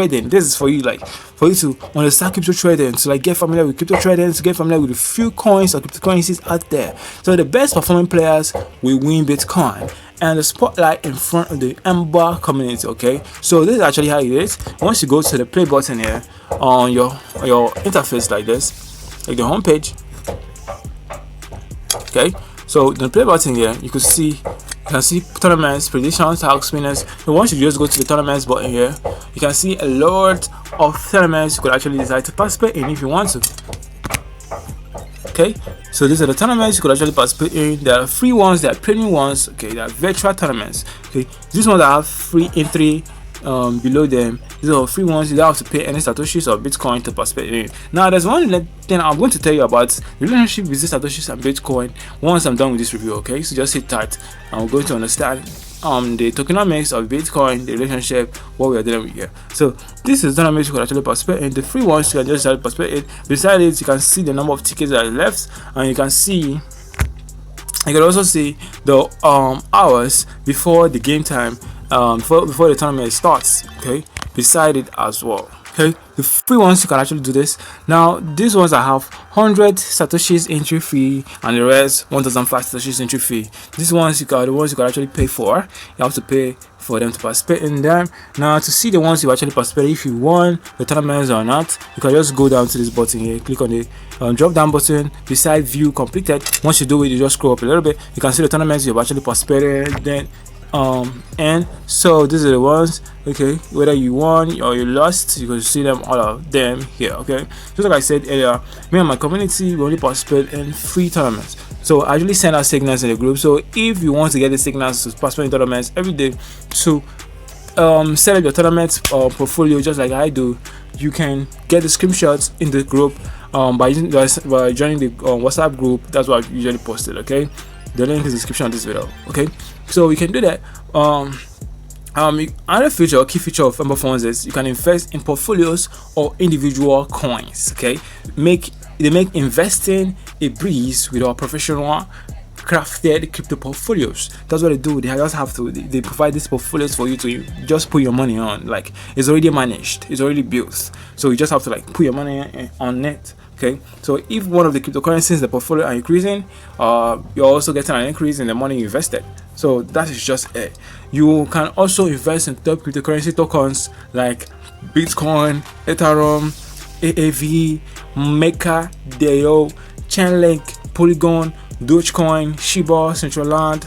trading. This is for you, like for you to understand crypto trading, to like get familiar with crypto trading, to get familiar with a few coins or cryptocurrencies out there. So the best performing players will win Bitcoin, and the spotlight in front of the Ember community. Okay, so this is actually how it is. Once you go to the play button here on your interface like this, like the home page. Okay, so the play button here, you can see tournaments, predictions, tax winners. So once you just go to the tournaments button here, you can see a lot of tournaments you could actually decide to participate in if you want to. Okay, so these are the tournaments you could actually participate in. There are free ones, there are premium ones. Okay, there are virtual tournaments. Okay, these ones that have free entry below them. These are free ones. You don't have to pay any satoshis or Bitcoin to participate in. Now there's one thing I'm going to tell you about the relationship with these satoshis and Bitcoin once I'm done with this review. Okay, so just sit tight and we're going to understand the tokenomics of Bitcoin, the relationship, what we are dealing with here. So this is the tournaments you can actually participate in. The free ones you can just participate in. Besides it, you can see the number of tickets that are left, and you can also see the hours before the game time, before the tournament starts. Okay, beside it as well. Okay, the free ones you can actually do this. Now these ones that have 100 satoshis entry fee and the rest 1005 satoshis entry fee. These ones the ones you can actually pay for. You have to pay for them to participate in them. Now to see the ones you actually participate, if you won the tournaments or not, you can just go down to this button here, click on the drop down button beside view completed. Once you do it, you just scroll up a little bit, you can see the tournaments you've actually participated then. And so these are the ones, okay, whether you won or you lost, you can see them, all of them here. Okay, just like I said earlier, me and my community, we only participate in free tournaments. So I usually send out signals in the group. So if you want to get the signals to participate in tournaments every day, to set up your tournament portfolio just like I do, you can get the screenshots in the group by joining the WhatsApp group. That's what I usually post it. Okay, the link is in the description of this video. Okay, so you can do that. Another feature or key feature of Ember Funds is you can invest in portfolios or individual coins. Okay, they make investing a breeze with our professional crafted crypto portfolios. That's what they do. They just have to they provide these portfolios for you to just put your money on. Like, it's already managed, it's already built, so you just have to like put your money on it. Okay, so if one of the cryptocurrencies in the portfolio are increasing, you're also getting an increase in the money you invested. So that is just it. You can also invest in top cryptocurrency tokens like Bitcoin, Ethereum, AAV, Meka, DAO, Chainlink, Polygon, Dogecoin, Shiba, Centraland,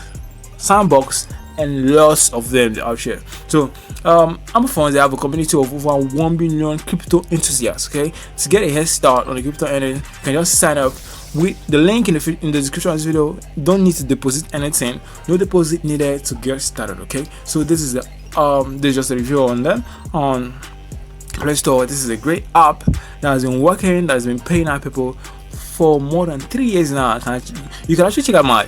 Sandbox, and lots of them out here. So Ember Funds, they have a community of over 1 billion crypto enthusiasts. Okay, to get a head start on the crypto ending, you can just sign up with the link in the description of this video. Don't need to deposit anything, no deposit needed to get started. Okay, so this is just a review on them on Play Store. This is a great app that has been working, that has been paying out people for more than 3 years now. You can actually check out my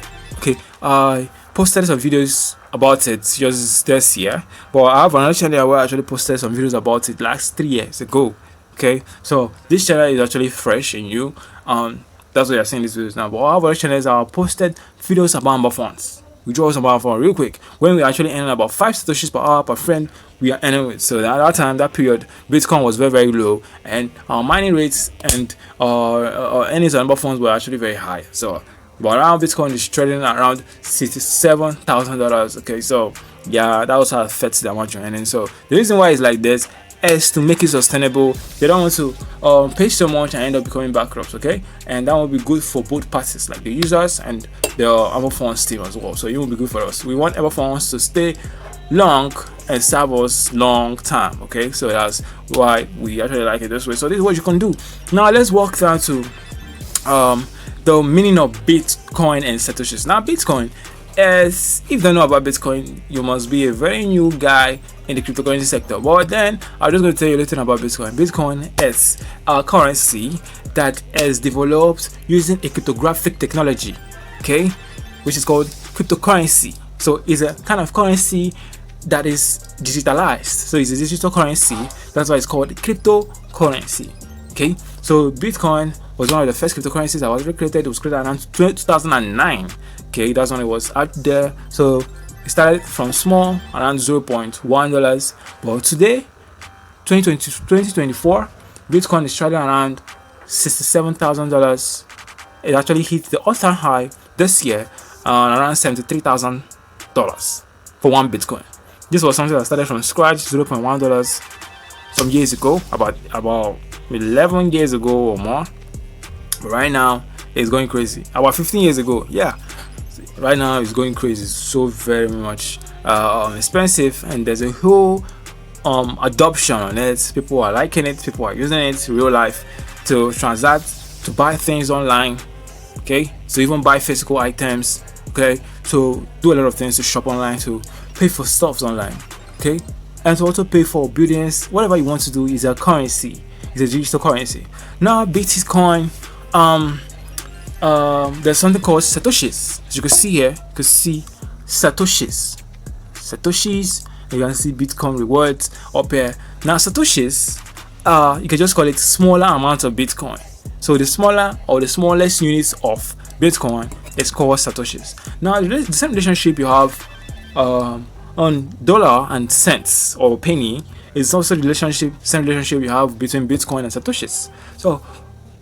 I posted some videos about it just this year, but I have another channel where I actually posted some videos about it last 3 years ago. Okay, so this channel is actually fresh and new. That's why you're seeing these videos now. But all other channels are posted videos about Ember Funds. We draw some Ember Funds real quick. When we actually earning about 5 satoshis per hour per friend, we are earning with. So at that time, that period, Bitcoin was very low, and our mining rates and earnings on Ember Funds were actually very high. So but around Bitcoin is trading around $67,000. Okay, so yeah, that also affects the amount you're earning. So the reason why it's like this is to make it sustainable. They don't want to pay so much and end up becoming bankrupt. Okay, and that will be good for both parties, like the users and the Ember Funds team as well. So it will be good for us. We want Ember Funds to stay long and serve us long time. Okay, so that's why we actually like it this way. So this is what you can do. Now let's walk down to the meaning of Bitcoin and satoshis. Now Bitcoin is, if you don't know about Bitcoin, you must be a very new guy in the cryptocurrency sector. But then I'm just going to tell you a little about Bitcoin. Bitcoin is a currency that is developed using a cryptographic technology, okay, which is called cryptocurrency. So it's a kind of currency that is digitalized. So it's a digital currency. That's why it's called cryptocurrency. Okay, so Bitcoin was one of the first cryptocurrencies that was created. It was created around 2009. Okay, that's when it was out there. So it started from small, around $0.1, but today 2024, Bitcoin is trading around $67,000. It actually hit the all-time high this year, around $73,000 for one Bitcoin. This was something that started from scratch, $0.1 some years ago, about 11 years ago or more. But right now, it's going crazy. About 15 years ago, yeah. Right now, it's going crazy. It's so very much expensive, and there's a whole adoption on it. People are liking it. People are using it in real life to transact, to buy things online. Okay, so even buy physical items. Okay, to do a lot of things, to shop online, to pay for stuff online. Okay, and to also pay for buildings. Whatever you want to do is a currency. It's a digital currency. Now, Bitcoin. There's something called satoshis. As you can see here, you can see satoshis. You can see Bitcoin rewards up here. Now, satoshis, you can just call it smaller amount of Bitcoin. So the smaller or the smallest units of Bitcoin is called satoshis. Now, the same relationship you have on dollar and cents or penny is also the same relationship you have between Bitcoin and satoshis. So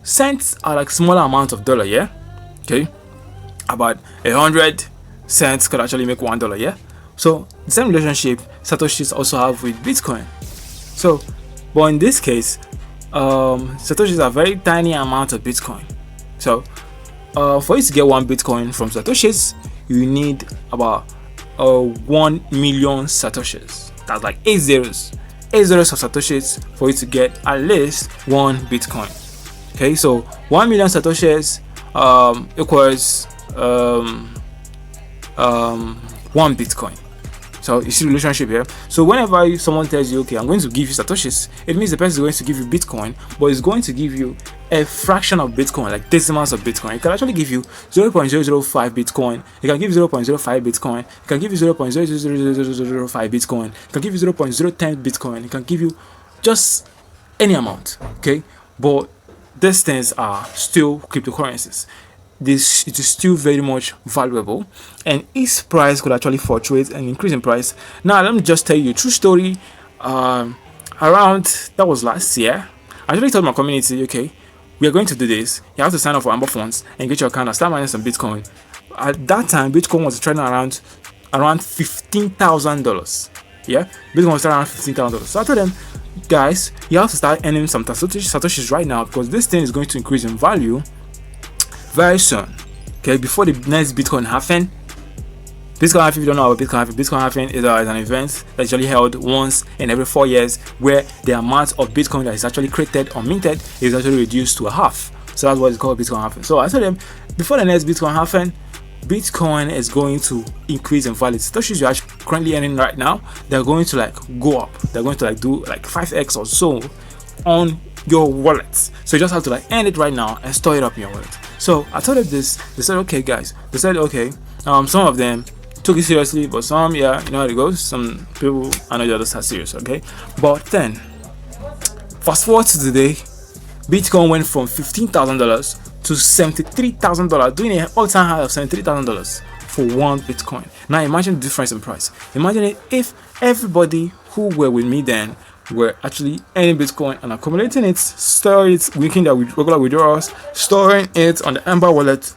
cents are like smaller amount of dollar, yeah. Okay, about 100 cents could actually make $1, yeah. So the same relationship satoshis also have with Bitcoin. So, but in this case, satoshis are very tiny amount of Bitcoin. So, for you to get one Bitcoin from satoshis, you need about 1 million satoshis. That's like 8 zeros of satoshis for you to get at least one Bitcoin. Okay, so 1 million satoshis equals 1 Bitcoin. So you see the relationship here. So whenever someone tells you, okay, I'm going to give you satoshis, it means the person is going to give you Bitcoin, but it's going to give you a fraction of Bitcoin, like decimals of Bitcoin. It can actually give you 0.005 Bitcoin. It can give you 0.05 Bitcoin. It can give you 0.00005 Bitcoin. It can give you 0.010 Bitcoin. It can give you just any amount. Okay, but these things are still cryptocurrencies. It is still very much valuable, and its price could actually fluctuate and increase in price. Now, let me just tell you a true story. Around that was last year, I actually told my community, okay, we are going to do this. You have to sign up for EMBER and get your account and start mining some Bitcoin. At that time, Bitcoin was trading around $15,000. Yeah, Bitcoin was trading around $15,000. So I told them, guys, you have to start earning some satoshis right now, because this thing is going to increase in value very soon. Okay, before the next Bitcoin halving. Bitcoin halving, if you don't know about Bitcoin halving is an event that's usually held once in every 4 years, where the amount of Bitcoin that is actually created or minted is actually reduced to a half. So that's what it's called, Bitcoin halving. So I told them, before the next Bitcoin halving, Bitcoin is going to increase in value. Satoshis you're currently earning right now, they're going to like go up. They're going to like do like 5x or so on your wallet. So you just have to like earn it right now and store it up in your wallet. So I told them this. They said, okay, guys. They said, okay. Some of them took it seriously, but some, yeah, you know how it goes. Some people, I know the others are serious, okay. But then, fast forward to today, Bitcoin went from $15,000 to $73,000, doing an all-time high of $73,000 for one Bitcoin. Now imagine the difference in price. Imagine it if everybody who were with me then were actually earning Bitcoin and accumulating it, store it, making their regular withdrawals, storing it on the Ember wallet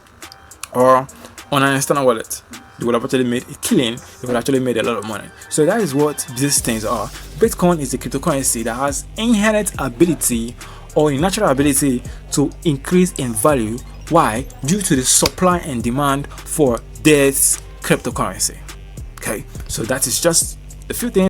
or on an external wallet. They would have actually made a killing. They would have actually made a lot of money. So that is what these things are. Bitcoin is a cryptocurrency that has inherent ability or a natural ability to increase in value. Why? Due to the supply and demand for this cryptocurrency. Okay, so that is just a few things.